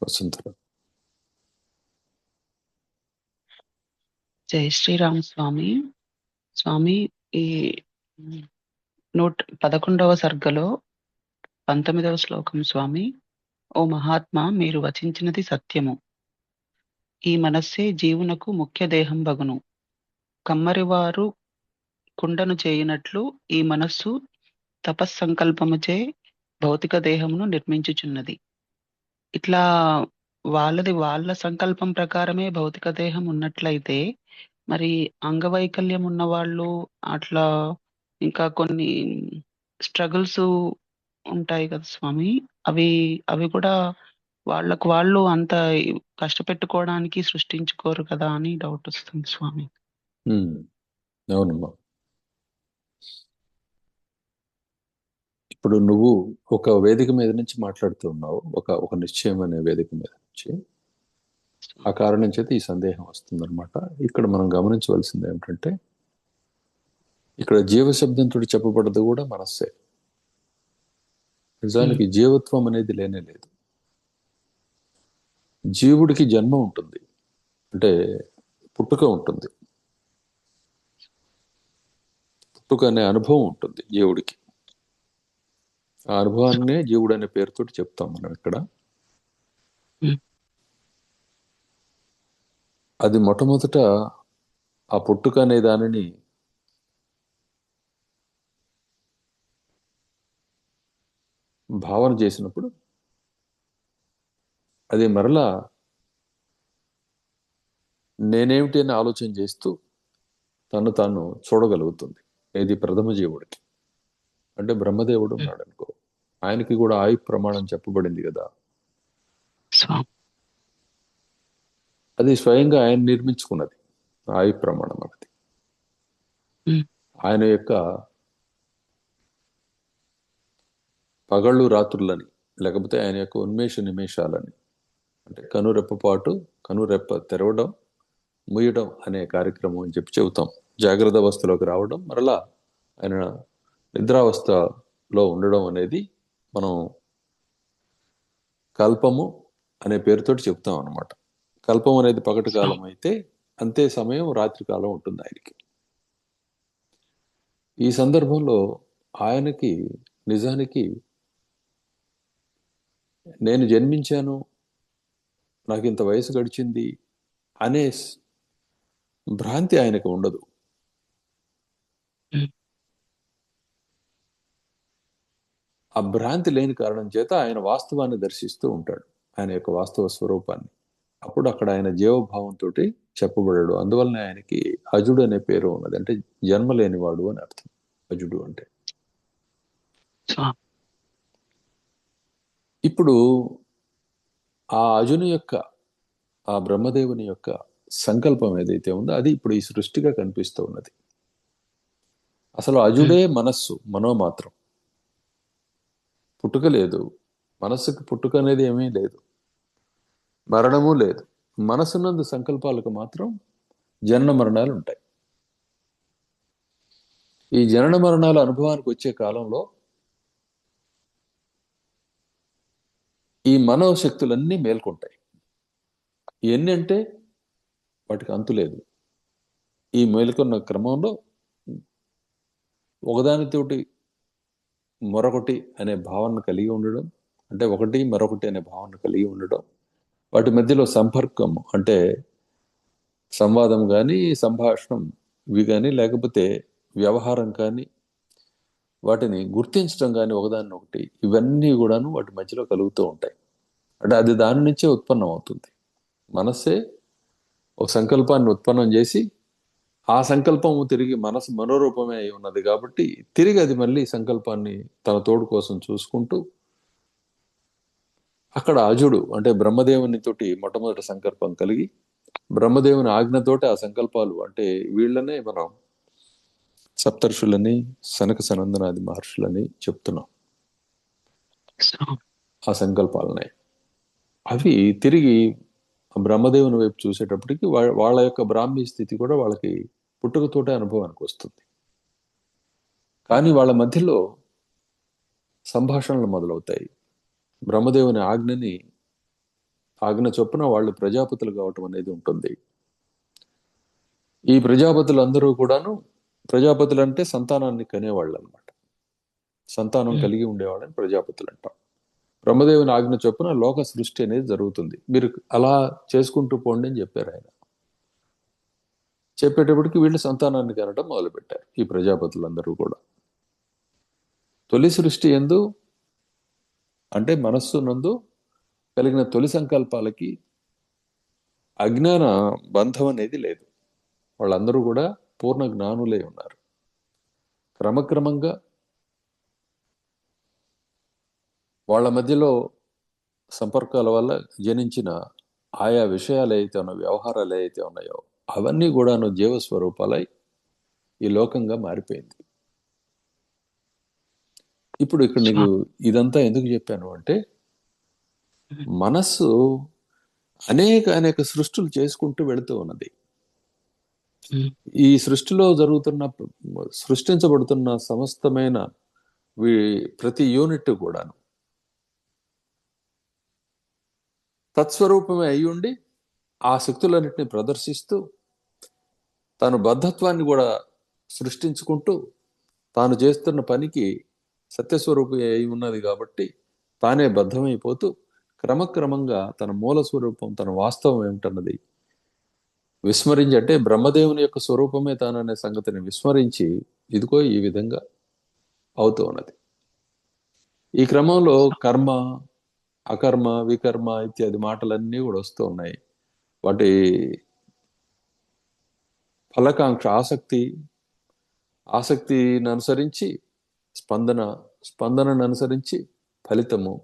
వసుంధర. జై శ్రీరామ్ స్వామి. స్వామి, ఈ 11వ సర్గలో 19వ శ్లోకం. స్వామి, ఓ మహాత్మా, మీరు వచించినది సత్యము. ఈ మనస్సే జీవునకు ముఖ్య దేహం బగును. కమ్మరివారు కుండను చేయునట్లు ఈ మనస్సు తపస్సంకల్పముచే భౌతిక దేహమును నిర్మించుచున్నది. ఇట్లా వాళ్ళ సంకల్పం ప్రకారమే భౌతిక దేహం ఉన్నట్లయితే, మరి అంగవైకల్యం ఉన్న వాళ్ళు అట్లా ఇంకా కొన్ని స్ట్రగుల్స్ ఉంటాయి కదా స్వామి. అవి అవి కూడా వాళ్ళకు వాళ్ళు అంత కష్టపెట్టుకోవడానికి సృష్టించుకోరు కదా అని డౌట్ వస్తుంది స్వామి. అవునమ్మా. ఇప్పుడు నువ్వు ఒక వేదిక మీద నుంచి మాట్లాడుతూ ఉన్నావు, ఒక నిశ్చయం అనే వేదిక మీద నుంచి. ఆ కారణం చేత ఈ సందేహం వస్తుందన్నమాట. ఇక్కడ మనం గమనించవలసింది ఏమిటంటే, ఇక్కడ జీవశబ్దంతో చెప్పబడ్డది కూడా మనస్సే. నిజానికి జీవత్వం అనేది లేనే లేదు. జీవుడికి జన్మ ఉంటుంది, అంటే పుట్టుక ఉంటుంది, పుట్టుక అనే అనుభవం ఉంటుంది జీవుడికి. ఆ అనుభవాన్నే జీవుడు అనే పేరుతోటి చెప్తాం మనం ఇక్కడ. అది మొట్టమొదట ఆ పుట్టుక అనే దానిని భావన చేసినప్పుడు అది మరలా నేనేమిటి అని ఆలోచన చేస్తూ తను తాను చూడగలుగుతుంది. ఇది ప్రథమ జీవుడికి. అంటే బ్రహ్మదేవుడు ఉన్నాడు అనుకో, ఆయనకి కూడా ఆయు ప్రమాణం చెప్పబడింది కదా. అది స్వయంగా ఆయన నిర్మించుకున్నది ఆయు ప్రమాణం అనేది. ఆయన యొక్క పగళ్ళు రాత్రులని, లేకపోతే ఆయన యొక్క ఉన్మేష నిమేషాలని, అంటే కనురెప్పపాటు, కనురెప్ప తెరవడం, ముయ్యడం అనే కార్యక్రమం అని చెప్పి చెబుతాం. జాగ్రత్త అవస్థలోకి రావడం, మరలా ఆయన నిద్రావస్థలో ఉండడం అనేది మనం కల్పము అనే పేరుతోటి చెప్తాం అన్నమాట. కల్పం అనేది పగటి కాలం అయితే అంతే సమయం రాత్రి కాలం ఉంటుంది ఆయనకి. ఈ సందర్భంలో ఆయనకి నిజానికి నేను జన్మించాను, నాకు ఇంత వయసు గడిచింది అనే భ్రాంతి ఆయనకు ఉండదు. ఆ భ్రాంతి లేని కారణం చేత ఆయన వాస్తవాన్ని దర్శిస్తూ ఉంటాడు, ఆయన యొక్క వాస్తవ స్వరూపాన్ని. అప్పుడు అక్కడ ఆయన జీవభావంతో చెప్పబడాడు. అందువలన ఆయనకి అజుడు అనే పేరు ఉన్నది. అంటే జన్మ లేనివాడు అని అర్థం అజుడు అంటే. ఇప్పుడు ఆ అజుని యొక్క, ఆ బ్రహ్మదేవుని యొక్క సంకల్పం ఏదైతే ఉందో అది ఇప్పుడు ఈ సృష్టిగా కనిపిస్తూ ఉన్నది. అసలు అజుడే మనస్సు, మనోమాత్రం. పుట్టుక లేదు, మనస్సుకి పుట్టుక అనేది ఏమీ లేదు, మరణము లేదు. మనసునందు సంకల్పాలకు మాత్రం జనన మరణాలు ఉంటాయి. ఈ జనన మరణాల అనుభవానికి వచ్చే కాలంలో ఈ మనోశక్తులన్నీ మేల్కొంటాయి. ఎన్ని అంటే వాటికి అంతు లేదు. ఈ మేల్కొన్న క్రమంలో ఒకదానితోటి మరొకటి అనే భావన కలిగి ఉండడం, అంటే ఒకటి మరొకటి అనే భావన కలిగి ఉండడం, వాటి మధ్యలో సంపర్కం అంటే సంవాదం కానీ, సంభాషణం ఇవి కానీ, లేకపోతే వ్యవహారం కానీ, వాటిని గుర్తించడం కానీ ఒకదాన్ని ఒకటి, ఇవన్నీ కూడాను వాటి మధ్యలో కలుగుతూ ఉంటాయి. అంటే అది దాని నుంచే ఉత్పన్నం అవుతుంది. మనస్సే ఒక సంకల్పాన్ని ఉత్పన్నం చేసి ఆ సంకల్పం తిరిగి మనసు మనోరూపమే అయి ఉన్నది కాబట్టి తిరిగి అది మళ్ళీ సంకల్పాన్ని తన తోడు కోసం చూసుకుంటూ అక్కడ అజుడు అంటే బ్రహ్మదేవుని తోటి మొట్టమొదటి సంకల్పం కలిగి బ్రహ్మదేవుని ఆజ్ఞతోటి ఆ సంకల్పాలు, అంటే వీళ్ళనే మనం సప్తర్షులని, సనక సనందనాది మహర్షులని చెప్తున్నాం. ఆ సంకల్పాలనే అవి తిరిగి బ్రహ్మదేవుని వైపు చూసేటప్పటికి వాళ్ళ యొక్క బ్రాహ్మీ స్థితి కూడా వాళ్ళకి పుట్టుకతోటే అనుభవానికి వస్తుంది. కానీ వాళ్ళ మధ్యలో సంభాషణలు మొదలవుతాయి. బ్రహ్మదేవుని ఆజ్ఞని ఆజ్ఞ చొప్పున వాళ్ళు ప్రజాపతులు కావటం అనేది ఉంటుంది. ఈ ప్రజాపతులు అందరూ కూడాను, ప్రజాపతులు అంటే సంతానాన్ని కనేవాళ్ళు అనమాట, సంతానం కలిగి ఉండేవాళ్ళని ప్రజాపతులు అంటాం. బ్రహ్మదేవుని ఆజ్ఞ చొప్పున లోక సృష్టి అనేది జరుగుతుంది. మీరు అలా చేసుకుంటూ పోండి అని చెప్పారు ఆయన. చెప్పేటప్పటికి వీళ్ళు సంతానాన్ని కనడం మొదలుపెట్టారు, ఈ ప్రజాపతులందరూ కూడా. తొలి సృష్టి యందు అంటే మనస్సు నందు కలిగిన తొలి సంకల్పాలకి అజ్ఞాన బంధం అనేది లేదు. వాళ్ళందరూ కూడా పూర్ణ జ్ఞానులై ఉన్నారు. క్రమక్రమంగా వాళ్ళ మధ్యలో సంపర్కాల వల్ల జనించిన ఆయా విషయాలు ఏవైతే ఉన్నాయో, వ్యవహారాలు ఏవైతే ఉన్నాయో, అవన్నీ కూడాను జీవస్వరూపాలై ఈ లోకంగా మారిపోయింది. ఇప్పుడు ఇక్కడ నీకు ఇదంతా ఎందుకు చెప్పాను అంటే, మనస్సు అనేక అనేక సృష్టులు చేసుకుంటూ వెళుతూ ఉన్నది. ఈ సృష్టిలో సృష్టించబడుతున్న సమస్తమైన ప్రతి యూనిట్ కూడాను తత్స్వరూపమే అయి ఉండి ఆ శక్తులన్నింటినీ ప్రదర్శిస్తూ తాను బద్ధత్వాన్ని కూడా సృష్టించుకుంటూ తాను చేస్తున్న పనికి సత్యస్వరూపం అయి ఉన్నది కాబట్టి తానే బద్ధమైపోతూ క్రమక్రమంగా తన మూల స్వరూపం, తన వాస్తవం ఏమిటన్నది విస్మరించి, అంటే బ్రహ్మదేవుని యొక్క స్వరూపమే తాననే సంగతిని విస్మరించి ఇదిగో ఈ విధంగా అవుతూ ఉన్నది. ఈ క్రమంలో కర్మ, అకర్మ, వికర్మ ఇత్యాది మాటలన్నీ కూడా వస్తూ ఉన్నాయి. వాటి ఫలకాంక్ష, ఆసక్తిని అనుసరించి స్పందనను అనుసరించి ఫలితము,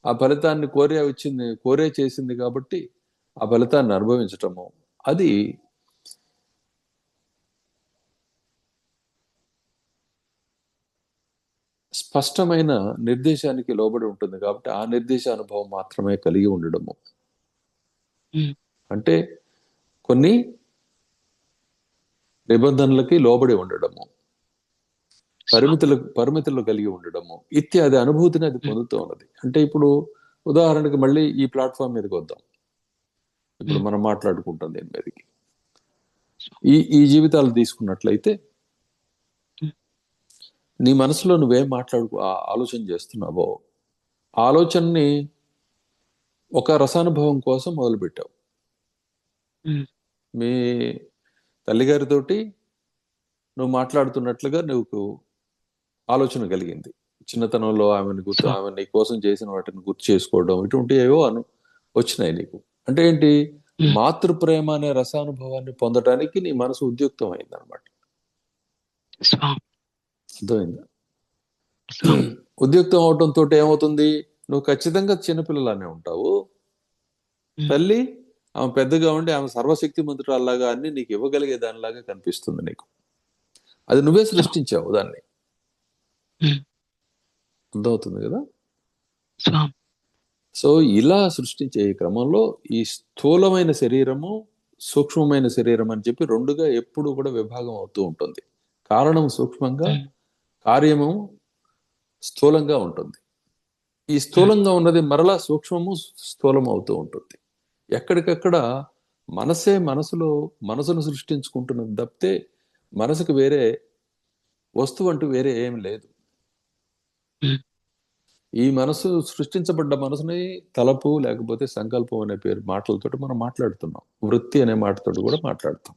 ఆ ఫలితాన్ని కోరే చేసింది కాబట్టి ఆ ఫలితాన్ని అనుభవించటము, అది స్పష్టమైన నిర్దేశానికి లోబడి ఉంటుంది. కాబట్టి ఆ నిర్దేశానుభవం మాత్రమే కలిగి ఉండడము, అంటే కొన్ని నిబంధనలకి లోబడి ఉండడము, పరిమితులు కలిగి ఉండడము ఇత్యాది అనుభూతిని అది పొందుతూ ఉన్నది. అంటే ఇప్పుడు ఉదాహరణకి మళ్ళీ ఈ ప్లాట్ఫామ్ మీదకి వద్దాం. ఇప్పుడు మనం మాట్లాడుకుంటాం దీని మీదకి. ఈ జీవితాలు తీసుకున్నట్లయితే నీ మనసులో నువ్వేం ఆలోచన చేస్తున్నావో ఆ ఆలోచనని ఒక రసానుభవం కోసం మొదలుపెట్టావు. మీ తల్లిగారితోటి నువ్వు మాట్లాడుతున్నట్లుగా నువ్వు ఆలోచన కలిగింది. చిన్నతనంలో ఆమె నీ కోసం చేసిన వాటిని గుర్తు చేసుకోవడం, ఇటువంటి ఏవో వచ్చినాయి నీకు. అంటే ఏంటి? మాతృప్రేమ అనే రసానుభవాన్ని పొందడానికి నీ మనసు ఉద్యుక్తం అయింది అనమాట. అర్థమైందా? ఉద్యుక్తం అవటంతో ఏమవుతుంది? నువ్వు ఖచ్చితంగా చిన్నపిల్లలానే ఉంటావు. తల్లి ఆమె పెద్దగా ఉండి ఆమె సర్వశక్తిమంతురాల్లాగా అన్ని నీకు ఇవ్వగలిగే దానిలాగా కనిపిస్తుంది నీకు. అది నువ్వే సృష్టించావు దాన్ని. అర్థమవుతుంది కదా? సో ఇలా సృష్టించే క్రమంలో ఈ స్థూలమైన శరీరము, సూక్ష్మమైన శరీరం అని చెప్పి రెండుగా ఎప్పుడు కూడా విభాగం అవుతూ ఉంటుంది. కారణం సూక్ష్మంగా, కార్యము స్థూలంగా ఉంటుంది. ఈ స్థూలంగా ఉన్నది మరలా సూక్ష్మము, స్థూలం అవుతూ ఉంటుంది. ఎక్కడికక్కడ మనసును సృష్టించుకుంటున్నది తప్పితే మనసుకు వేరే వస్తువు అంటూ వేరే ఏమి లేదు. ఈ మనసు సృష్టించబడ్డ మనసుని తలపు లేకపోతే సంకల్పం అనే మాటలతో మనం మాట్లాడుతున్నాం. వృత్తి అనే మాటతో కూడా మాట్లాడుతాం.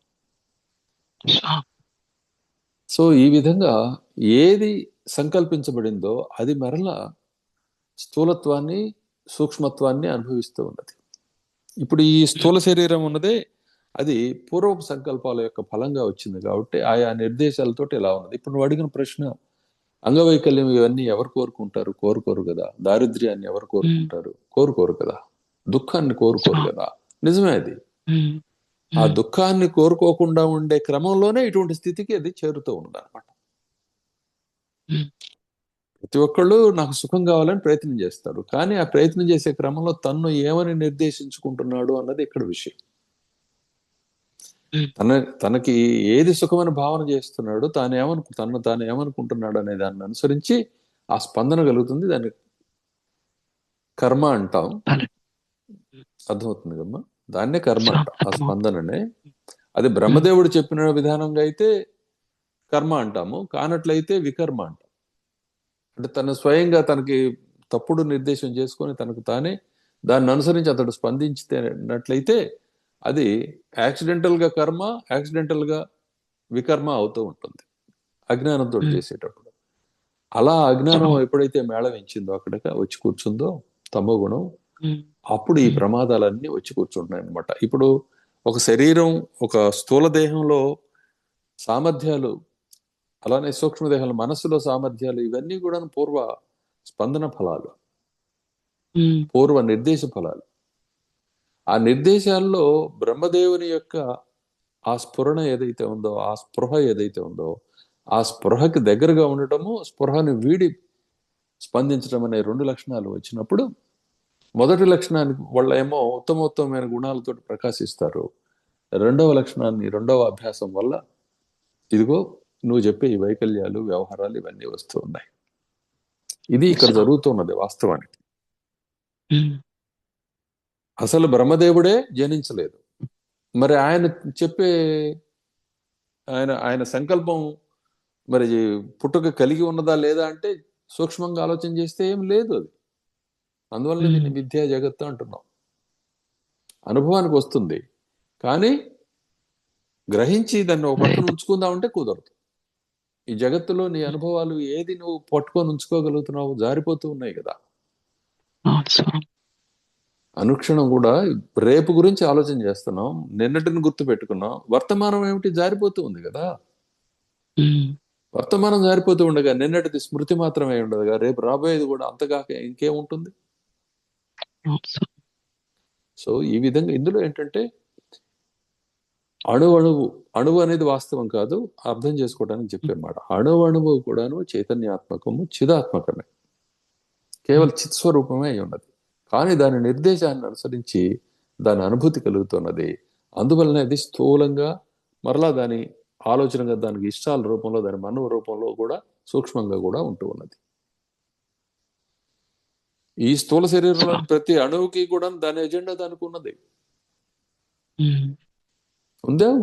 సో ఈ విధంగా ఏది సంకల్పించబడిందో అది మరలా స్థూలత్వాన్ని, సూక్ష్మత్వాన్ని అనుభవిస్తూ ఉన్నది. ఇప్పుడు ఈ స్థూల శరీరం ఉన్నదే అది పూర్వపు సంకల్పాల యొక్క ఫలంగా వచ్చింది కాబట్టి ఆయా నిర్దేశాలతో ఎలా ఉన్నది. ఇప్పుడు నువ్వు అడిగిన ప్రశ్న, అంగవైకల్యం ఇవన్నీ ఎవరు కోరుకుంటారు? కోరుకోరు కదా. దారిద్ర్యాన్ని ఎవరు కోరుకుంటారు? కోరుకోరు కదా. దుఃఖాన్ని కోరుకోరు కదా. నిజమే అది. ఆ దుఃఖాన్ని కోరుకోకుండా ఉండే క్రమంలోనే ఇటువంటి స్థితికి అది చేరుతూ ఉంది అనమాట. ప్రతి ఒక్కళ్ళు నాకు సుఖం కావాలని ప్రయత్నం చేస్తాడు. కానీ ఆ ప్రయత్నం చేసే క్రమంలో తన్ను ఏమని నిర్దేశించుకుంటున్నాడు అన్నది ఇక్కడ విషయం. తనకి ఏది సుఖమని భావన చేస్తున్నాడు, తాను ఏమనుకుంటున్నాడు అనే దాన్ని అనుసరించి ఆ స్పందన కలుగుతుంది. దాన్ని కర్మ అంటాం. అర్థమవుతుంది కమ్మా. దాన్నే కర్మ అంట, ఆ అర్థమవుతుంది. స్పందననే. అది బ్రహ్మదేవుడు చెప్పిన విధానంగా అయితే కర్మ అంటాము, కానట్లయితే వికర్మ అంటాం. అంటే తను స్వయంగా తనకి తప్పుడు నిర్దేశం చేసుకొని తనకు తానే దాన్ని అనుసరించి అతడు స్పందించినట్లయితే అది యాక్సిడెంటల్ గా కర్మ, యాక్సిడెంటల్ గా వికర్మ అవుతూ ఉంటుంది అజ్ఞానంతో చేసేటప్పుడు. అలా అజ్ఞానం ఎప్పుడైతే మేళవించిందో, అక్కడికి వచ్చి కూర్చుందో తమో గుణం, అప్పుడు ఈ ప్రమాదాలన్నీ వచ్చి కూర్చుంటున్నాయి అనమాట. ఇప్పుడు ఒక శరీరం, ఒక స్థూల దేహంలో సామర్థ్యాలు, అలానే సూక్ష్మదేహాలు, మనస్సులో సామర్థ్యాలు, ఇవన్నీ కూడా పూర్వ స్పందన ఫలాలు, పూర్వ నిర్దేశ ఫలాలు. ఆ నిర్దేశాల్లో బ్రహ్మదేవుని యొక్క ఆ స్ఫురణ ఏదైతే ఉందో, ఆ స్పృహ ఏదైతే ఉందో, ఆ స్పృహకి దగ్గరగా ఉండటము, స్పృహని వీడి స్పందించడం అనే రెండు లక్షణాలు వచ్చినప్పుడు, మొదటి లక్షణానికి వాళ్ళ ఏమో ఉత్తమోత్తమైన గుణాలతో ప్రకాశిస్తారు. రెండవ లక్షణాన్ని, రెండవ అభ్యాసం వల్ల ఇదిగో నువ్వు చెప్పే ఈ వైకల్యాలు, వ్యవహారాలు ఇవన్నీ వస్తూ ఉన్నాయి. ఇది ఇక్కడ జరుగుతున్నది వాస్తవానికి. అసలు బ్రహ్మదేవుడే జనించలేదు. మరి ఆయన చెప్పే ఆయన ఆయన సంకల్పం మరి పుట్టుక కలిగి ఉన్నదా లేదా అంటే సూక్ష్మంగా ఆలోచన చేస్తే ఏం లేదు అది. అందువల్ల దీన్ని విద్యా జగత్తు అంటున్నాం. అనుభవానికి వస్తుంది, కానీ గ్రహించి దాన్ని ఒక పక్కన ఉంచుకుందామంటే కుదరదు. ఈ జగత్తులో నీ అనుభవాలు ఏది నువ్వు పట్టుకొని ఉంచుకోగలుగుతున్నావు? జారిపోతూ ఉన్నాయి కదా. అనుక్షణం కూడా రేపు గురించి ఆలోచన చేస్తున్నాం, నిన్నటిని గుర్తు పెట్టుకున్నాం, వర్తమానం ఏమిటి జారిపోతూ ఉంది కదా. వర్తమానం జారిపోతూ ఉండగా నిన్నటిది స్మృతి మాత్రమే ఉండదుగా, రేపు రాబోయేది కూడా అంతగాక ఇంకేముంటుంది. సో ఈ విధంగా ఇందులో ఏంటంటే అణువు అనేది వాస్తవం కాదు, అర్థం చేసుకోవడానికి చెప్పేమాట. అణువు కూడాను చైతన్యాత్మకము, చిదాత్మకమే, కేవలం చిత్స్వరూపమే అయి ఉన్నది. కానీ దాని నిర్దేశాన్ని అనుసరించి దాని అనుభూతి కలుగుతున్నది. అందువలన అది స్థూలంగా మరలా దాని ఆలోచనగా, దానికి ఇష్టాల రూపంలో, దాని మనో రూపంలో కూడా సూక్ష్మంగా కూడా ఉంటూ ఉన్నది. ఈ స్థూల శరీరంలో ప్రతి అణువుకి కూడా దాని ఎజెండా దానికి ఉన్నది.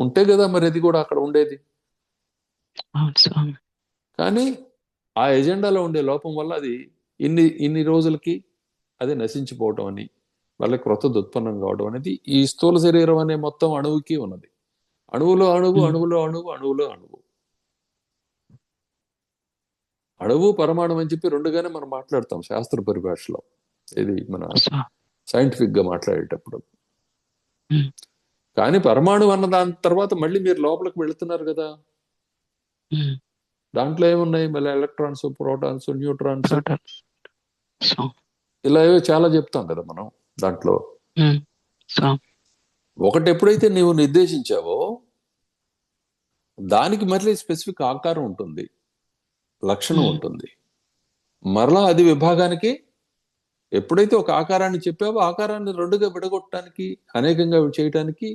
ఉంటే కదా మరి అది కూడా అక్కడ ఉండేది. కానీ ఆ ఎజెండాలో ఉండే లోపం వల్ల అది ఇన్ని రోజులకి అది నశించిపోవటం అని, వాళ్ళకి క్రొత్తది ఉత్పన్నం కావడం అనేది ఈ స్థూల శరీరం అనే మొత్తం అణువుకి ఉన్నది. అణువులో అణువు, అణువులో అణువు, అణువులో అణువు. అణువు పరమాణు అని చెప్పి రెండుగానే మనం మాట్లాడతాం శాస్త్ర పరిభాషలో, ఇది మన సైంటిఫిక్ గా మాట్లాడేటప్పుడు. కానీ పరమాణు అన్న దాని తర్వాత మళ్ళీ మీరు లోపలికి వెళుతున్నారు కదా, దాంట్లో ఏమున్నాయి మళ్ళీ ఎలక్ట్రాన్స్, ప్రోటాన్స్, న్యూట్రాన్స్, ఇలా ఏవో చాలా చెప్తాం కదా మనం దాంట్లో. ఒకటి ఎప్పుడైతే నీవు నిర్దేశించావో దానికి మళ్ళీ స్పెసిఫిక్ ఆకారం ఉంటుంది, లక్షణం ఉంటుంది. మరలా అది విభాగానికి ఎప్పుడైతే ఒక ఆకారాన్ని చెప్పావో ఆకారాన్ని రెండుగా విడగొట్టడానికి, అనేకంగా చేయటానికి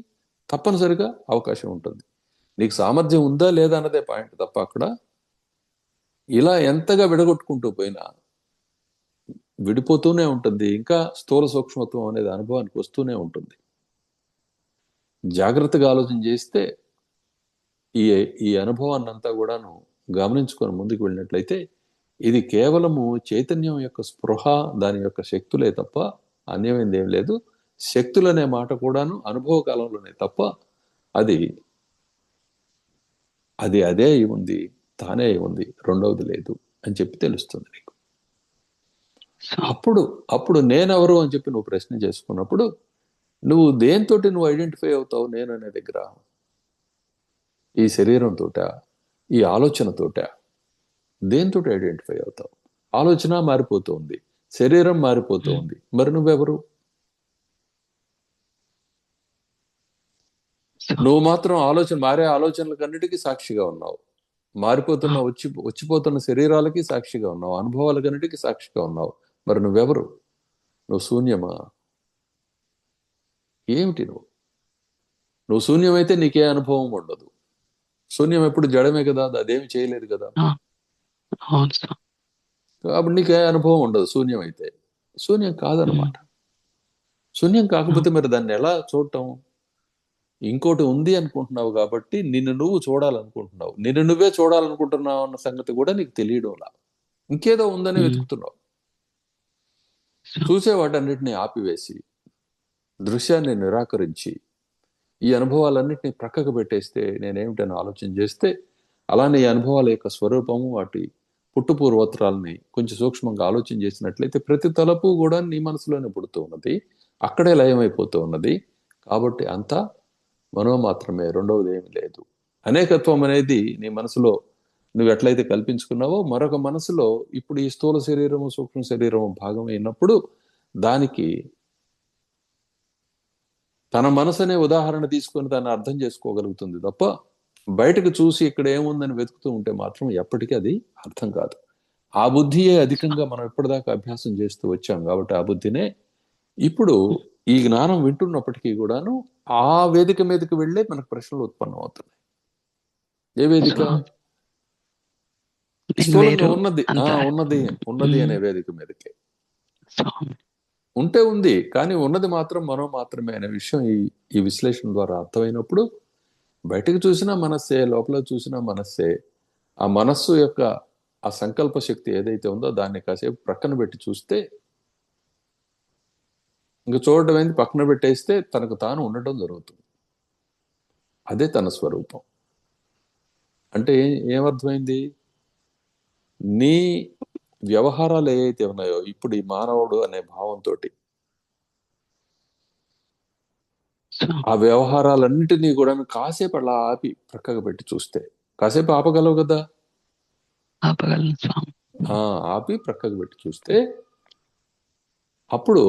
తప్పనిసరిగా అవకాశం ఉంటుంది. నీకు సామర్థ్యం ఉందా లేదా అన్నదే పాయింట్ తప్ప, అక్కడ ఇలా ఎంతగా విడగొట్టుకుంటూ పోయినా విడిపోతూనే ఉంటుంది. ఇంకా స్థూల సూక్ష్మత్వం అనేది అనుభవానికి వస్తూనే ఉంటుంది. జాగ్రత్తగా ఆలోచన చేస్తే ఈ ఈ అనుభవాన్ని అంతా కూడాను గమనించుకొని ముందుకు వెళ్ళినట్లయితే ఇది కేవలము చైతన్యం యొక్క స్పృహ, దాని యొక్క శక్తులే తప్ప అన్యమైంది ఏం లేదు. శక్తులనే మాట కూడాను అనుభవ కాలంలోనే తప్ప అది అది అదే ఉంది, తానే ఉంది, రెండవది లేదు అని చెప్పి తెలుస్తుంది నీకు. అప్పుడు నేనెవరు అని చెప్పి నువ్వు ప్రశ్న చేసుకున్నప్పుడు నువ్వు దేంతోటి నువ్వు ఐడెంటిఫై అవుతావు? నేను అనే దగ్గర ఈ శరీరంతోట, ఈ ఆలోచనతోట, దేంతో ఐడెంటిఫై అవుతావు? ఆలోచన మారిపోతుంది, శరీరం మారిపోతుంది, మరి నువ్వెవరు? నువ్వు మాత్రం మారే ఆలోచనలకన్నిటికీ సాక్షిగా ఉన్నావు, మారిపోతున్న వచ్చిపోతున్న శరీరాలకి సాక్షిగా ఉన్నావు, అనుభవాలకన్నిటికీ సాక్షిగా ఉన్నావు. మరి నువ్వెవరు? నువ్వు శూన్యమా? ఏమిటి నువ్వు శూన్యమైతే నీకే అనుభవం ఉండదు. శూన్యం ఎప్పుడు జడమే కదా, అదేమి చేయలేదు కదా. కాబట్టి నీకే అనుభవం ఉండదు శూన్యం అయితే. శూన్యం కాదనమాట. శూన్యం కాకపోతే మరి దాన్ని ఎలా చూడటం? ఇంకోటి ఉంది అనుకుంటున్నావు కాబట్టి నిన్ను నువ్వు చూడాలనుకుంటున్నావు. నిన్ను నువ్వే చూడాలనుకుంటున్నావు అన్న సంగతి కూడా నీకు తెలియడంలా. ఇంకేదో ఉందని వెతుకుతున్నావు. చూసే వాటన్నిటిని ఆపివేసి, దృశ్యాన్ని నిరాకరించి, ఈ అనుభవాలన్నింటినీ ప్రక్కకు పెట్టేస్తే, నేనేమిటని ఆలోచన చేస్తే, అలానే ఈ అనుభవాల యొక్క స్వరూపము, వాటి పుట్టుపూర్వోత్తరాలని కొంచెం సూక్ష్మంగా ఆలోచన చేసినట్లయితే ప్రతి తలపు కూడా నీ మనసులోనే పుడుతూ ఉన్నది, అక్కడే లయమైపోతూ ఉన్నది. కాబట్టి అంతా మనోమాత్రమే, రెండవది ఏమి లేదు. అనేకత్వం అనేది నీ మనసులో నువ్వు ఎట్లయితే కల్పించుకున్నావో, మరొక మనసులో ఇప్పుడు ఈ స్థూల శరీరము సూక్ష్మ శరీరము భాగమైనప్పుడు దానికి తన మనసు అనే ఉదాహరణ తీసుకొని దాన్ని అర్థం చేసుకోగలుగుతుంది తప్ప, బయటకు చూసి ఇక్కడ ఏముందని వెతుకుతూ ఉంటే మాత్రం ఎప్పటికీ అది అర్థం కాదు. ఆ బుద్ధియే అధికంగా మనం ఇప్పటిదాకా అభ్యాసం చేస్తూ వచ్చాం కాబట్టి ఆ బుద్ధినే ఇప్పుడు ఈ జ్ఞానం వింటున్నప్పటికీ కూడాను ఆ వేదిక మీదకి వెళ్ళే మనకు ప్రశ్నలు ఉత్పన్నం అవుతున్నాయి. ఏ వేదిక? స్థూలంగా ఉన్నది ఉన్నది అనే వేదిక మీదకే. ఉంటే ఉంది, కానీ ఉన్నది మాత్రం మనం మాత్రమే అనే విషయం ఈ విశ్లేషణ ద్వారా అర్థమైనప్పుడు బయటకు చూసినా మనస్సే, లోపల చూసినా మనస్సే. ఆ మనస్సు యొక్క ఆ సంకల్ప శక్తి ఏదైతే ఉందో దాన్ని కాసేపు ప్రక్కన పెట్టి చూస్తే, ఇంక చూడటం ఏంది, పక్కన పెట్టేస్తే తనకు తాను ఉండటం జరుగుతుంది. అదే తన స్వరూపం. అంటే ఏమర్థమైంది? నీ వ్యవహారాలు ఏవైతే ఉన్నాయో ఇప్పుడు ఈ మానవుడు అనే భావంతో, ఆ వ్యవహారాలన్నింటినీ కూడా కాసేపు అలా ఆపి ప్రక్కకు పెట్టి చూస్తే, కాసేపు ఆపగలవు కదా? ఆపి ప్రక్కకు పెట్టి చూస్తే అప్పుడు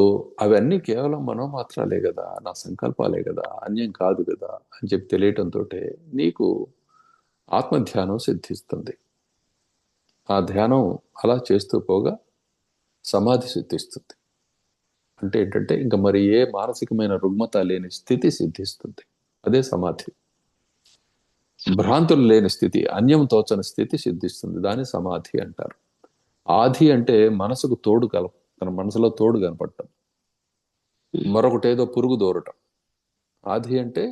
అవన్నీ కేవలం మనోమాత్రాలే కదా, నా సంకల్పాలే కదా, అన్యం కాదు కదా అని చెప్పి తెలియటంతో నీకు ఆత్మధ్యానం సిద్ధిస్తుంది. ఆ ధ్యానం అలా చేస్తూ పోగా సమాధి సిద్ధిస్తుంది. అంటే ఏంటంటే ఇంకా మరి ఏ మానసికమైన రుగ్మత లేని స్థితి సిద్ధిస్తుంది. అదే సమాధి. భ్రాంతులు లేని స్థితి, అన్యం తోచని స్థితి సిద్ధిస్తుంది. దాన్ని సమాధి అంటారు. ఆధి అంటే మనసుకు తోడు తన మనసులో తోడు కనపడటం, మరొకటి ఏదో పురుగు దూరటం. ఆధి అంటే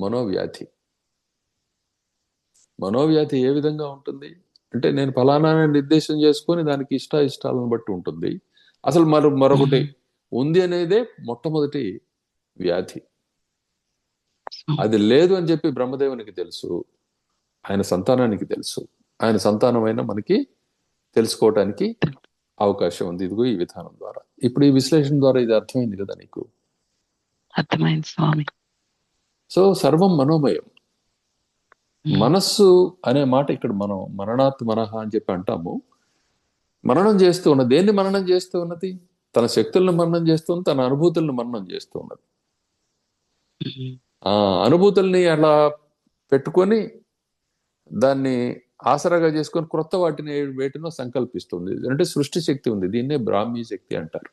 మనోవ్యాధి. మనోవ్యాధి ఏ విధంగా ఉంటుంది అంటే, నేను ఫలానా నిర్దేశం చేసుకొని దానికి ఇష్టాలను బట్టి ఉంటుంది. అసలు మరొకటి ఉంది అనేదే మొట్టమొదటి వ్యాధి. అది లేదు అని చెప్పి బ్రహ్మదేవునికి తెలుసు, ఆయన సంతానానికి తెలుసు. ఆయన సంతానమైన మనకి తెలుసుకోవటానికి అవకాశం ఉంది, ఇదిగో ఈ విధానం ద్వారా. ఇప్పుడు ఈ విశ్లేషణ ద్వారా ఇది అర్థమైంది కదా నీకు? అర్థమైంది స్వామి. సో సర్వం మనోమయం. మనస్సు అనే మాట ఇక్కడ మనం మననాత్ మనహ అని చెప్పి అంటాము. మననం చేస్తూ ఉన్నది. దేన్ని మననం చేస్తూ ఉన్నది? తన శక్తులను మననం చేస్తుంది, తన అనుభూతులను మననం చేస్తూ ఉన్నది. ఆ అనుభూతుల్ని అలా పెట్టుకొని దాన్ని ఆసరాగా చేసుకొని క్రొత్త వేటినో సంకల్పిస్తుంది. అంటే సృష్టి శక్తి ఉంది. దీన్నే బ్రాహ్మీ శక్తి అంటారు.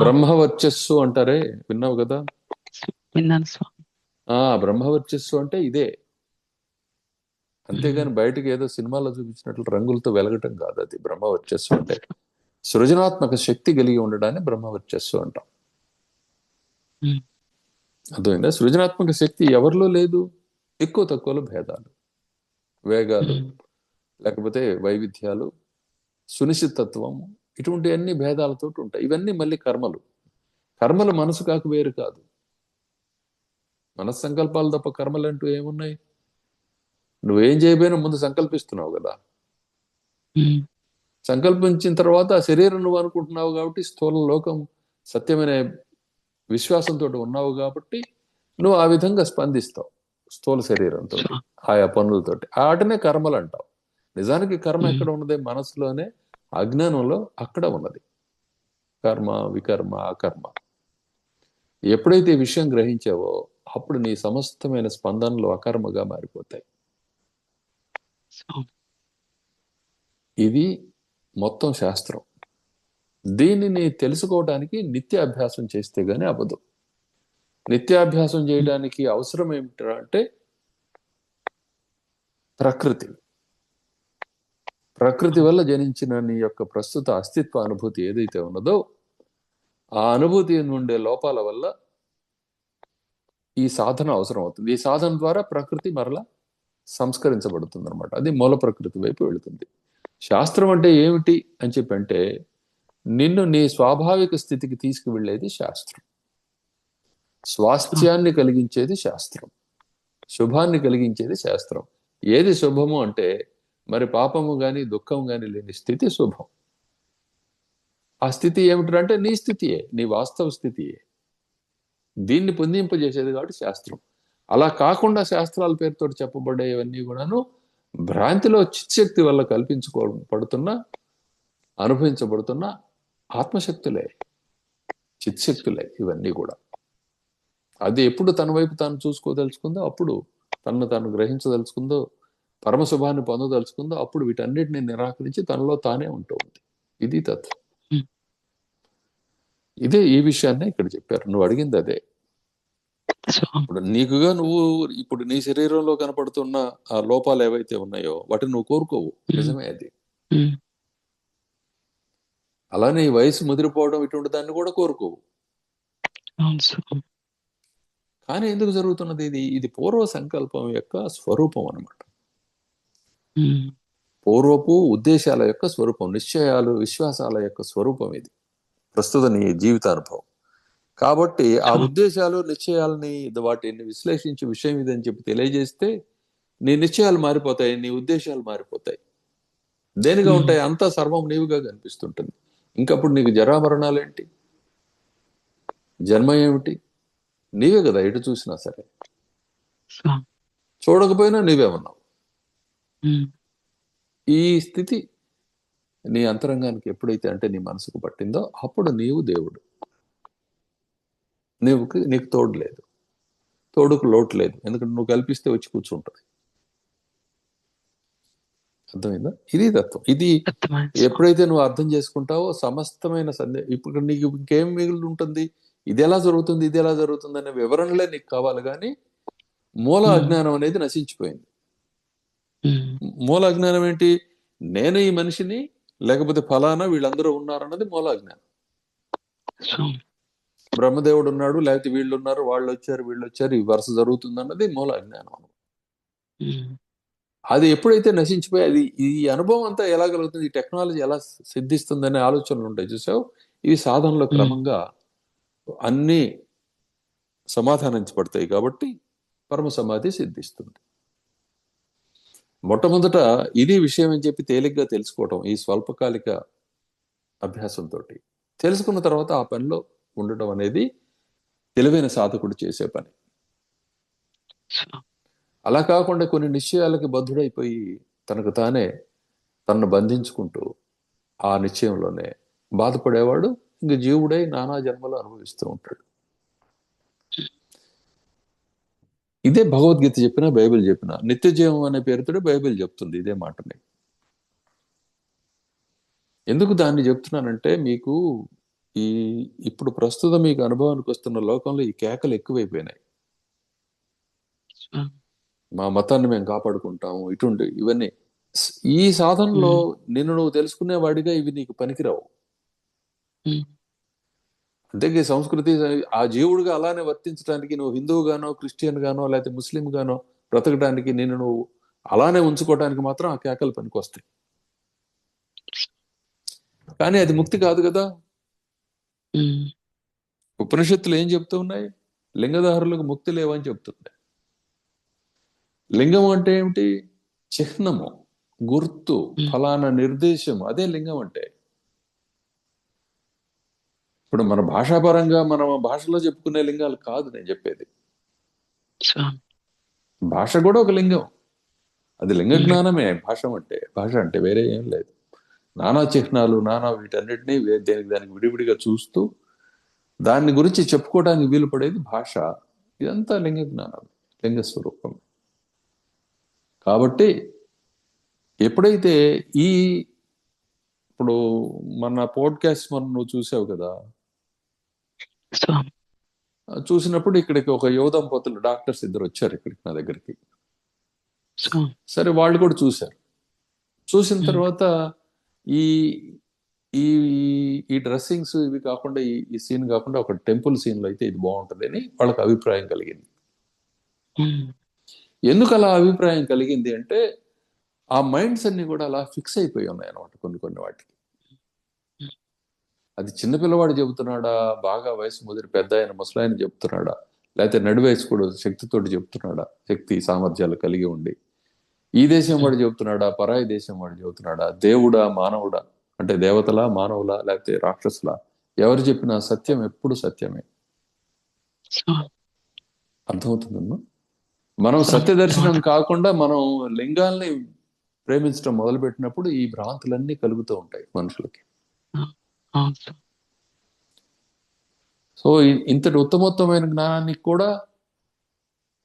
బ్రహ్మవర్చస్సు అంటారే, విన్నావు కదా? విన్నాను స్వామి. బ్రహ్మవర్చస్సు అంటే ఇదే. అంతేగాని బయటకు ఏదో సినిమాలో చూపించినట్లు రంగులతో వెలగటం కాదు. అది బ్రహ్మవర్చస్సు అంటే సృజనాత్మక శక్తి కలిగి ఉండడాన్ని బ్రహ్మవర్చస్సు అంటాం. అర్థమైందా? సృజనాత్మక శక్తి ఎవరిలో లేదు. ఎక్కువ తక్కువలో భేదాలు, వేగాలు, లేకపోతే వైవిధ్యాలు, సునిశ్చితత్వం, ఇటువంటి అన్ని భేదాలతో ఉంటాయి. ఇవన్నీ మళ్ళీ కర్మలు మనసు కాక వేరు కాదు. మనస్సంకల్పాలు తప్ప కర్మలు అంటూ ఏమున్నాయి? నువ్వేం చేయబోయినా ముందు సంకల్పిస్తున్నావు కదా. సంకల్పించిన తర్వాత ఆ శరీరం నువ్వు అనుకుంటున్నావు కాబట్టి, స్థూల లోకం సత్యమైన విశ్వాసంతో ఉన్నావు కాబట్టి నువ్వు ఆ విధంగా స్పందిస్తావు స్థూల శరీరంతో, ఆయా పనులతోటి. వాటినే కర్మలు అంటావు. నిజానికి కర్మ ఎక్కడ ఉన్నది? మనసులోనే, అజ్ఞానంలో అక్కడ ఉన్నది. కర్మ, వికర్మ, అకర్మ. ఎప్పుడైతే ఈ విషయం గ్రహించావో అప్పుడు నీ సమస్తమైన స్పందనలు అకర్మగా మారిపోతాయి. ఇది మొత్తం శాస్త్రం. దీనిని తెలుసుకోవడానికి నిత్యాభ్యాసం చేస్తే గానీ అవ్వదు. నిత్యాభ్యాసం చేయడానికి అవసరం ఏమిటంటే ప్రకృతి వల్ల జనించిన నీ యొక్క ప్రస్తుత అస్తిత్వ అనుభూతి ఏదైతే ఉన్నదో ఆ అనుభూతి నుండే లోపాల వల్ల ఈ సాధన అవసరం అవుతుంది. ఈ సాధన ద్వారా ప్రకృతి మరలా సంస్కరించబడుతుంది అనమాట. అది మూల ప్రకృతి వైపు వెళుతుంది. శాస్త్రం అంటే ఏమిటి అని చెప్పంటే, నిన్ను నీ స్వాభావిక స్థితికి తీసుకువెళ్ళేది శాస్త్రం. స్వాస్థ్యాన్ని కలిగించేది శాస్త్రం. శుభాన్ని కలిగించేది శాస్త్రం. ఏది శుభము అంటే, మరి పాపము గాని దుఃఖం గాని లేని స్థితి శుభం. ఆ స్థితి ఏమిటంటే నీ స్థితియే, నీ వాస్తవ స్థితియే. దీన్ని పొందింపజేసేది కాబట్టి శాస్త్రం. అలా కాకుండా శాస్త్రాల పేరుతో చెప్పబడేవన్నీ కూడాను భ్రాంతిలో చిత్శక్తి వల్ల కల్పించుకోబడుతున్న, అనుభవించబడుతున్న ఆత్మశక్తులే, చిత్శక్తులే ఇవన్నీ కూడా. అది ఎప్పుడు తన వైపు తాను చూసుకోదలుచుకుందో, అప్పుడు తనను తాను గ్రహించదలుచుకుందో, పరమశుభాన్ని పొందదలుచుకుందో, అప్పుడు వీటన్నిటిని నిరాకరించి తనలో తానే ఉంటూ ఉంది. ఇది తత్వం. ఇదే ఈ విషయాన్ని ఇక్కడ చెప్పారు. నువ్వు అడిగింది అదే. ఇప్పుడు నీకుగా నువ్వు ఇప్పుడు నీ శరీరంలో కనపడుతున్న ఆ లోపాలు ఏవైతే ఉన్నాయో వాటిని నువ్వు కోరుకోవు, నిజమే అది. అలానే ఈ వయసు ముదిరిపోవడం ఇటువంటి దాన్ని కూడా కోరుకోవు. కానీ ఎందుకు జరుగుతున్నది ఇది? ఇది పూర్వ సంకల్పం యొక్క స్వరూపం అన్నమాట. పూర్వపు ఉద్దేశాల యొక్క స్వరూపం, నిశ్చయాలు, విశ్వాసాల యొక్క స్వరూపం ఇది ప్రస్తుత నీ జీవితానుభవం. కాబట్టి ఆ ఉద్దేశాలు, నిశ్చయాలని, వాటిని విశ్లేషించి విషయం ఇదని చెప్పి తెలియజేస్తే నీ నిశ్చయాలు మారిపోతాయి, నీ ఉద్దేశాలు మారిపోతాయి. దేనిగా ఉంటాయి? అంతా సర్వం నీవుగా కనిపిస్తుంటుంది. ఇంకప్పుడు నీకు జరామరణాలేంటి? జన్మ ఏమిటి? నీవే కదా ఎటు చూసినా సరే. చూడకపోయినా నీవే ఉన్నావు. ఈ స్థితి నీ అంతరంగానికి ఎప్పుడైతే అంటే నీ మనసుకు పట్టిందో అప్పుడు నీవు దేవుడు. నీకు తోడు లేదు, తోడుకు లోటు లేదు. ఎందుకంటే నువ్వు కల్పిస్తే వచ్చి కూర్చుంటుంది. అర్థమైందా? ఇది తత్వం. ఇది ఎప్పుడైతే నువ్వు అర్థం చేసుకుంటావో సమస్తమైన ఇప్పుడు నీకు ఇంకేం మిగిలి ఉంటుంది? ఇది ఎలా జరుగుతుంది, ఇది ఎలా జరుగుతుంది అనే వివరణలే నీకు కావాలి. కానీ మూల అజ్ఞానం అనేది నశించిపోయింది. మూల అజ్ఞానం ఏంటి? నేను ఈ మనిషిని, లేకపోతే ఫలానా వీళ్ళందరూ ఉన్నారన్నది మూల అజ్ఞానం. బ్రహ్మదేవుడు ఉన్నాడు, లేకపోతే వీళ్ళు ఉన్నారు, వాళ్ళు వచ్చారు, వీళ్ళు వచ్చారు, ఈ వరుస జరుగుతుంది అన్నది మూల అజ్ఞానం. అది ఎప్పుడైతే నశించిపోయి అది ఈ అనుభవం అంతా ఎలా కలుగుతుంది, ఈ టెక్నాలజీ ఎలా సిద్ధిస్తుంది అనే ఆలోచనలు ఉంటాయి చూసావు. ఇవి సాధనలో క్రమంగా అన్ని సమాధానించబడతాయి. కాబట్టి పరమ సమాధి సిద్ధిస్తుంది. మొట్టమొదట ఇది విషయం అని చెప్పి తేలిగ్గా తెలుసుకోవటం ఈ స్వల్పకాలిక అభ్యాసంతో. తెలుసుకున్న తర్వాత ఆ పనిలో ఉండటం అనేది తెలివైన సాధకుడు చేసే పని. అలా కాకుండా కొన్ని నిశ్చయాలకి బద్ధుడైపోయి తనకు తానే తనను బంధించుకుంటూ ఆ నిశ్చయంలోనే బాధపడేవాడు ఇంక జీవుడై నానా జన్మలు అనుభవిస్తూ ఉంటాడు. ఇదే భగవద్గీత చెప్పిన, బైబిల్ చెప్పిన. నిత్య జీవం అనే పేరుతో బైబిల్ చెప్తుంది ఇదే మాటని. ఎందుకు దాన్ని చెప్తున్నానంటే, మీకు ఇప్పుడు ప్రస్తుతం మీకు అనుభవానికి వస్తున్న లోకంలో ఈ కేకలు ఎక్కువైపోయినాయి. మా మతాన్ని మేము కాపాడుకుంటాము, ఇటువంటి ఇవన్నీ. ఈ సాధనలో నిన్ను నువ్వు తెలుసుకునేవాడిగా ఇవి నీకు పనికిరావు. అంటే సంస్కృతి ఆ జీవుడిగా అలానే వర్తించడానికి, నువ్వు హిందువు గానో, క్రిస్టియన్ గానో, లేకపోతే ముస్లిం గానో బ్రతకడానికి, నిన్ను నువ్వు అలానే ఉంచుకోవడానికి మాత్రం ఆ కేకలు పనికి వస్తాయి. కానీ అది ముక్తి కాదు కదా. ఉపనిషత్తులు ఏం చెప్తూ ఉన్నాయి? లింగధారులకు ముక్తి లేవని చెప్తున్నాయి. లింగం అంటే ఏమిటి? చిహ్నము, గుర్తు, ఫలానా నిర్దేశం, అదే లింగం అంటే. ఇప్పుడు మన భాషాపరంగా మన భాషలో చెప్పుకునే లింగాలు కాదు నేను చెప్పేది. భాష కూడా ఒక లింగం. అది లింగ జ్ఞానమే భాష అంటే. భాష అంటే వేరే ఏం లేదు. నానా చిహ్నాలు, నానా వీటన్నిటినీ దానికి విడివిడిగా చూస్తూ దాని గురించి చెప్పుకోవడానికి వీలు పడేది భాష. ఇదంతా లింగ జ్ఞానం, లింగ స్వరూపం. కాబట్టి ఎప్పుడైతే ఇప్పుడు మన పోడ్కాస్ట్ నువ్వు చూసావు కదా, చూసినప్పుడు ఇక్కడికి ఒక యువ దంపతులు డాక్టర్స్ ఇద్దరు వచ్చారు ఇక్కడికి నా దగ్గరికి. సరే వాళ్ళు కూడా చూశారు. చూసిన తర్వాత ఈ ఈ డ్రెస్సింగ్స్ ఇవి కాకుండా ఈ సీన్ కాకుండా ఒక టెంపుల్ సీన్ లో అయితే ఇది బాగుంటుంది అని వాళ్ళకి అభిప్రాయం కలిగింది. ఎందుకు అలా అభిప్రాయం కలిగింది అంటే ఆ మైండ్స్ అన్ని కూడా అలా ఫిక్స్ అయిపోయి ఉన్నాయి అనమాట కొన్ని కొన్ని వాటికి. అది చిన్నపిల్లవాడు చెబుతున్నాడా, బాగా వయసు ముదిరి పెద్ద ఆయన ముసలాయన చెప్తున్నాడా, లేకపోతే నడి వయసు కూడా శక్తితోటి చెప్తున్నాడా, శక్తి సామర్థ్యాలు కలిగి ఉండి ఈ దేశం వాడు చెబుతున్నాడా, పరాయి దేశం వాడు చెబుతున్నాడా, దేవుడా మానవుడా, అంటే దేవతలా మానవులా లేకపోతే రాక్షసులా, ఎవరు చెప్పినా సత్యం ఎప్పుడు సత్యమే. అర్థమవుతుందమ్మా? మనం సత్య దర్శనం కాకుండా మనం లింగాల్ని ప్రేమించడం మొదలుపెట్టినప్పుడు ఈ భ్రాంతులన్నీ కలుగుతూ ఉంటాయి మనుషులకి. సో ఇంతటి ఉత్తమోత్తమైన జ్ఞానానికి కూడా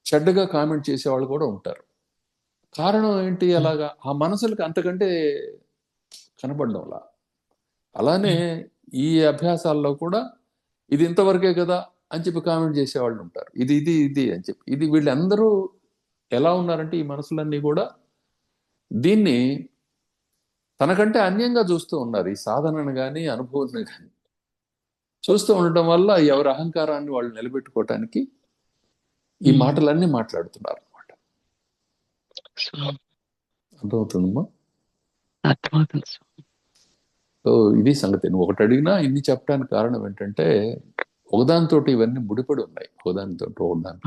చెడ్డగా కామెంట్ చేసేవాళ్ళు కూడా ఉంటారు. కారణం ఏంటి? అలాగా ఆ మనసులకు అంతకంటే కనపడడంలా. అలానే ఈ అభ్యాసాల్లో కూడా ఇది ఇంతవరకే కదా అని చెప్పి కామెంట్ చేసేవాళ్ళు ఉంటారు. ఇది ఇది ఇది అని చెప్పి. ఇది వీళ్ళందరూ ఎలా ఉన్నారంటే ఈ మనసులన్నీ కూడా దీన్ని తనకంటే అన్యంగా చూస్తూ ఉన్నారు. ఈ సాధనను కానీ అనుభవాన్ని కానీ చూస్తూ ఉండటం వల్ల ఎవరి అహంకారాన్ని వాళ్ళు నిలబెట్టుకోవటానికి ఈ మాటలన్నీ మాట్లాడుతున్నారు అనమాట. అర్థమవుతుందమ్మా? సో ఇది సంగతి. నువ్వు ఒకటి అడిగినా ఇన్ని చెప్పడానికి కారణం ఏంటంటే ఒకదానితో ఇవన్నీ ముడిపడి ఉన్నాయి. ఒకదానితో ఒకదాని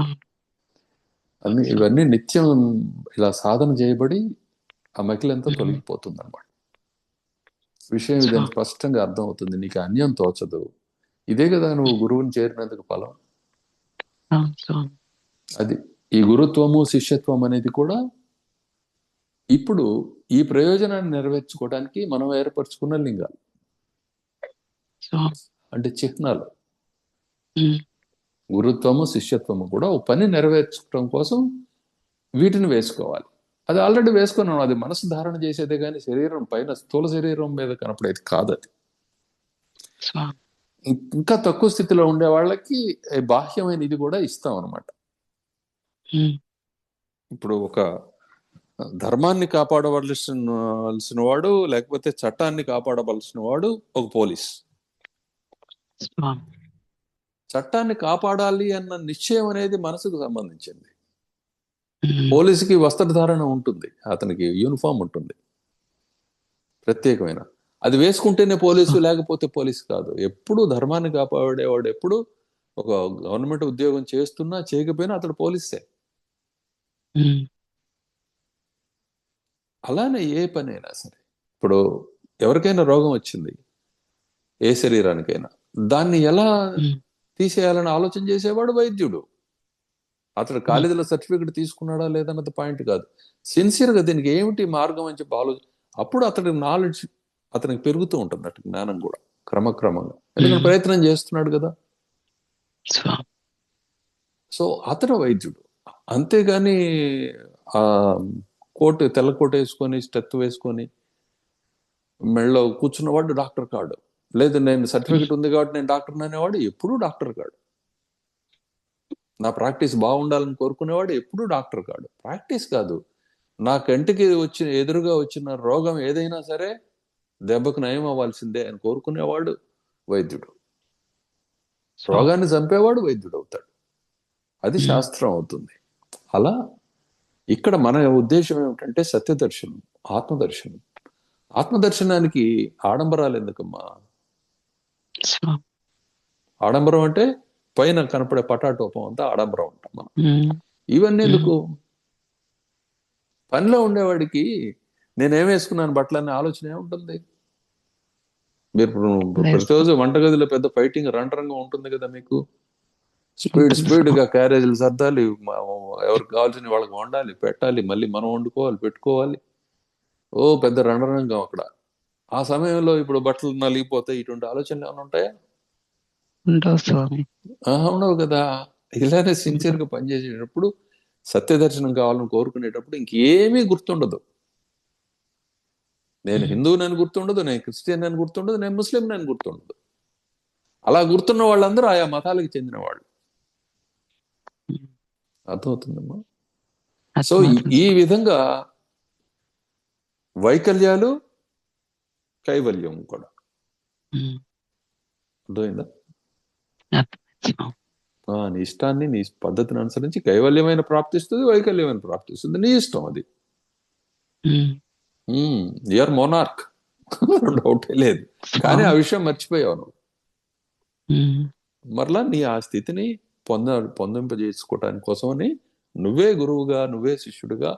అన్ని ఇవన్నీ నిత్యం ఇలా సాధన చేయబడి ఆ మకిలంతా తొలగిపోతుంది అనమాట. విషయం ఇదని స్పష్టంగా అర్థమవుతుంది. నీకు అన్యం తోచదు. ఇదే కదా నువ్వు గురువుని చేరినందుకు ఫలం. అది ఈ గురుత్వము శిష్యత్వం అనేది కూడా ఇప్పుడు ఈ ప్రయోజనాన్ని నెరవేర్చుకోవడానికి మనం ఏర్పరచుకున్న లింగాలు, అంటే చిహ్నాలు. గురుత్వము శిష్యత్వము కూడా ఒక పని నెరవేర్చుకోవడం కోసం వీటిని వేసుకోవాలి. అది ఆల్రెడీ వేసుకున్నాను. అది మనసు ధారణ చేసేదే కానీ శరీరం పైన స్థూల శరీరం మీద కనపడేది కాదు. అది ఇంకా తక్కువ స్థితిలో ఉండే వాళ్ళకి బాహ్యమైన ఇది కూడా ఇస్తాం అనమాట. ఇప్పుడు ఒక ధర్మాన్ని కాపాడవలసిన వాడు, లేకపోతే చట్టాన్ని కాపాడవలసిన వాడు ఒక పోలీస్. చట్టాన్ని కాపాడాలి అన్న నిశ్చయం అనేది మనసుకు సంబంధించింది. పోలీసుకి వస్త్రధారణ ఉంటుంది, అతనికి యూనిఫామ్ ఉంటుంది ప్రత్యేకమైన. అది వేసుకుంటేనే పోలీసు, లేకపోతే పోలీసు కాదు. ఎప్పుడు ధర్మాన్ని కాపాడేవాడు ఎప్పుడు ఒక గవర్నమెంట్ ఉద్యోగం చేస్తున్నా చేయకపోయినా అతడు పోలీసే. అలానే ఏ పనైనా సరే, ఇప్పుడు ఎవరికైనా రోగం వచ్చింది, ఏ శరీరానికైనా, దాన్ని ఎలా తీసేయాలని ఆలోచన చేసేవాడు వైద్యుడు. అతడు కాలేజీలో సర్టిఫికెట్ తీసుకున్నాడా లేదన్నది పాయింట్ కాదు. సిన్సియర్గా దీనికి ఏమిటి మార్గం అని చెప్పి ఆలోచన, అప్పుడు అతడి నాలెడ్జ్ అతనికి పెరుగుతూ ఉంటుంది, అటు జ్ఞానం కూడా క్రమక్రమంగా. ఎందుకంటే ప్రయత్నం చేస్తున్నాడు కదా. సో అతడు వైద్యుడు. అంతేగాని ఆ తెల్ల కోట్ వేసుకొని స్టెత్ వేసుకొని మెళ్ళలో కూర్చున్నవాడు డాక్టర్ కాడు. లేదు నేను సర్టిఫికెట్ ఉంది కాబట్టి నేను డాక్టర్ అనేవాడు ఎప్పుడూ డాక్టర్ కాడు. నా ప్రాక్టీస్ బాగుండాలని కోరుకునేవాడు ఎప్పుడూ డాక్టర్ కాడు. ప్రాక్టీస్ కాదు, నా కంటికి ఎదురుగా వచ్చిన రోగం ఏదైనా సరే దెబ్బకు నయం అవ్వాల్సిందే అని కోరుకునేవాడు వైద్యుడు. రోగాన్ని చంపేవాడు వైద్యుడు అవుతాడు. అది శాస్త్రం అవుతుంది. అలా ఇక్కడ మన ఉద్దేశం ఏమిటంటే సత్యదర్శనం, ఆత్మదర్శనం. ఆత్మదర్శనానికి ఆడంబరాలు ఎందుకమ్మా? ఆడంబరం అంటే పైన కనపడే పటాటోపం అంతా ఆడంబరం ఉంటాం మనం. ఇవన్నీ ఎందుకు? పనిలో ఉండేవాడికి నేనేం వేసుకున్నాను బట్టలనే ఆలోచన ఏముంటుంది? మీరు ప్రతిరోజు వంటగదిలో పెద్ద ఫైటింగ్ రణరంగం ఉంటుంది కదా మీకు. స్పీడ్గా క్యారేజీలు సర్దాలి, ఎవరికి కావాల్సిన వాళ్ళకి వండాలి, పెట్టాలి, మళ్ళీ మనం వండుకోవాలి, పెట్టుకోవాలి. ఓ పెద్ద రణరంగం అక్కడ. ఆ సమయంలో ఇప్పుడు బట్టలు నలిగిపోతాయి, ఇటువంటి ఆలోచనలు ఏమైనా ఉంటాయా? ఉండవు కదా. ఇలానే సిన్సియర్గా పనిచేసేటప్పుడు, సత్యదర్శనం కావాలని కోరుకునేటప్పుడు ఇంకేమీ గుర్తుండదు. నేను హిందువునని గుర్తుండదు, నేను క్రిస్టియన్ అని గుర్తుండదు, నేను ముస్లిం అని గుర్తుండదు. అలా గుర్తున్న వాళ్ళందరూ ఆయా మతాలకు చెందిన వాళ్ళు. అర్థమవుతుందమ్మా? సో ఈ విధంగా వైకల్యాలు, కైవల్యం కూడా ఉమ్. అర్థమైందా? అర్థమైంది స్వామి. నీ ఇష్టాన్ని నీ పద్ధతిని అనుసరించి కైవల్యమైన ప్రాప్తిస్తుంది, వైకల్యమైన ప్రాప్తిస్తుంది. నీ ఇష్టం అది. యూఆర్ మోనార్క్, డౌటే లేదు. కానీ ఆ విషయం మర్చిపోయావు నువ్వు. మరలా నీ ఆ స్థితిని పొందింపజేసుకోవటానికి కోసమని నువ్వే గురువుగా, నువ్వే శిష్యుడిగా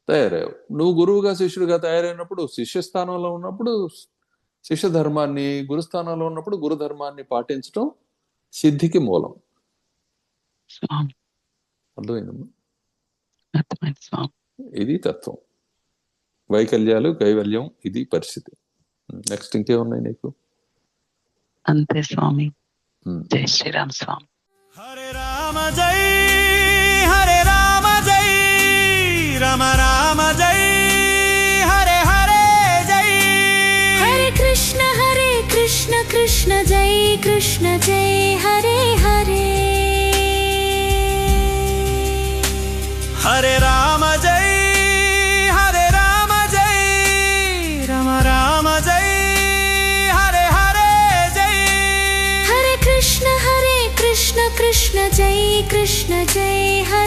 తయారయ్యావు. నువ్వు గురువుగా శిష్యుడిగా తయారైనప్పుడు, శిష్యస్థానంలో ఉన్నప్పుడు శిష్య ధర్మాన్ని, గురుస్థానంలో ఉన్నప్పుడు గురు ధర్మాన్ని పాటించటం సిద్ధికి మూలం. స్వామి అర్థమైందమ్మా? అర్థమైంది స్వామి. ఇది తత్వం. వైకల్యాలు, కైవల్యం, ఇది పరిస్థితి. నెక్స్ట్ ఇంకేమున్నాయి నీకు? అంతే స్వామి. జై శ్రీరామ్ స్వామి. హరే రామ జై, హరే రామ జై, రామ రామ జై, హరే హరే జై. హరే కృష్ణ కృష్ణ జై కృష్ణ జై, హరే హరే. హరే రామ జై, హరే రామ జై, రామ రామ జై, హరే హరే జై. హరే కృష్ణ కృష్ణ జై కృష్ణ జై, హరే